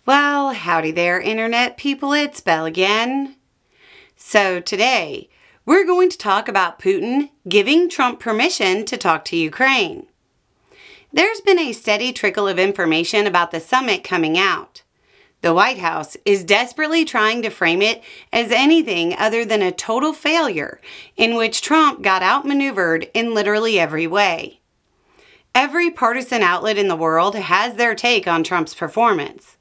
Well, howdy there, Internet people. It's Belle again. So today, we're going to talk about Putin giving Trump permission to talk to Ukraine. There's been a steady trickle of information about the summit coming out. The White House is desperately trying to frame it as anything other than a total failure in which Trump got outmaneuvered in literally every way. Every partisan outlet in the world has their take on Trump's performance.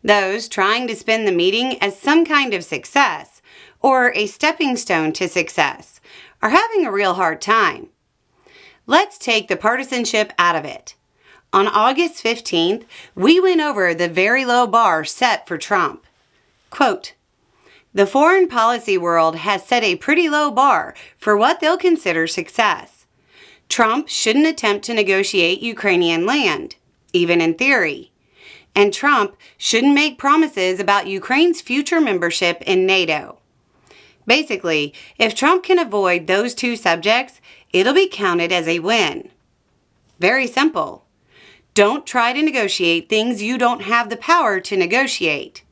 Those trying to spin the meeting as some kind of success or a stepping stone to success are having a real hard time. Let's take the partisanship out of it. On August 15th, we went over the very low bar set for Trump. Quote, "The foreign policy world has set a pretty low bar for what they'll consider success. Trump shouldn't attempt to negotiate Ukrainian land, even in theory. And Trump shouldn't make promises about Ukraine's future membership in NATO. Basically, if Trump can avoid those two subjects, it'll be counted as a win. Very simple. Don't try to negotiate things you don't have the power to negotiate."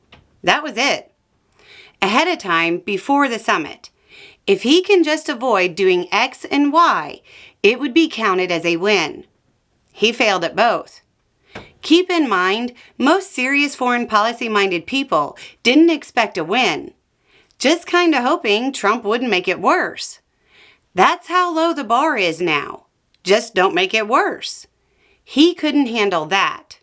That was it. Ahead of time, before the summit, if he can just avoid doing X and Y, it would be counted as a win. He failed at both. Keep in mind, most serious foreign policy-minded people didn't expect a win, just kind of hoping Trump wouldn't make it worse. That's how low the bar is now. Just don't make it worse. He couldn't handle that.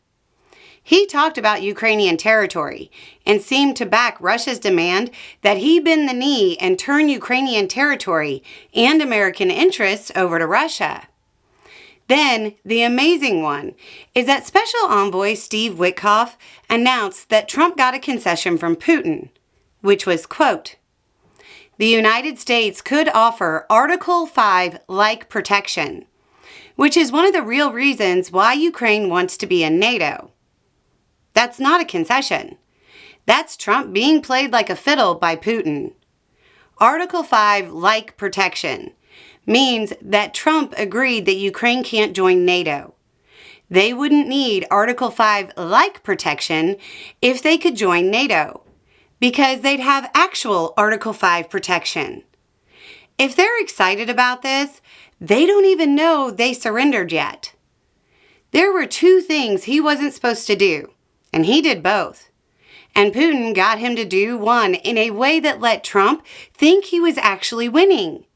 He talked about Ukrainian territory and seemed to back Russia's demand that he bend the knee and turn Ukrainian territory and American interests over to Russia. Then, the amazing one is that Special Envoy Steve Witkoff announced that Trump got a concession from Putin, which was, quote, "The United States could offer Article 5-like protection, which is one of the real reasons why Ukraine wants to be in NATO." That's not a concession. That's Trump being played like a fiddle by Putin. Article 5-like protection means that Trump agreed that Ukraine can't join NATO. They wouldn't need Article 5-like protection if they could join NATO, because they'd have actual Article 5 protection. If they're excited about this, they don't even know they surrendered yet. There were two things he wasn't supposed to do, and he did both. And Putin got him to do one in a way that let Trump think he was actually winning.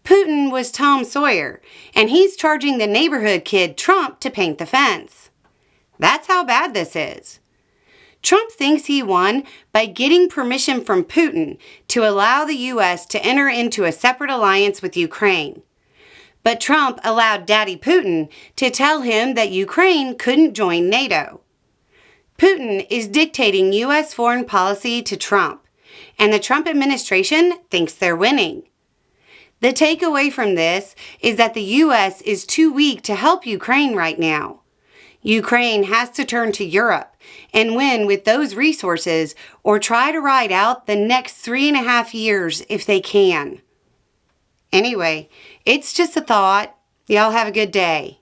Putin was Tom Sawyer, and he's charging the neighborhood kid Trump to paint the fence. That's how bad this is. Trump thinks he won by getting permission from Putin to allow the U.S. to enter into a separate alliance with Ukraine. But Trump allowed Daddy Putin to tell him that Ukraine couldn't join NATO. Putin is dictating U.S. foreign policy to Trump, and the Trump administration thinks they're winning. The takeaway from this is that the U.S. is too weak to help Ukraine right now. Ukraine has to turn to Europe and win with those resources or try to ride out the next 3.5 years if they can. Anyway, it's just a thought. Y'all have a good day.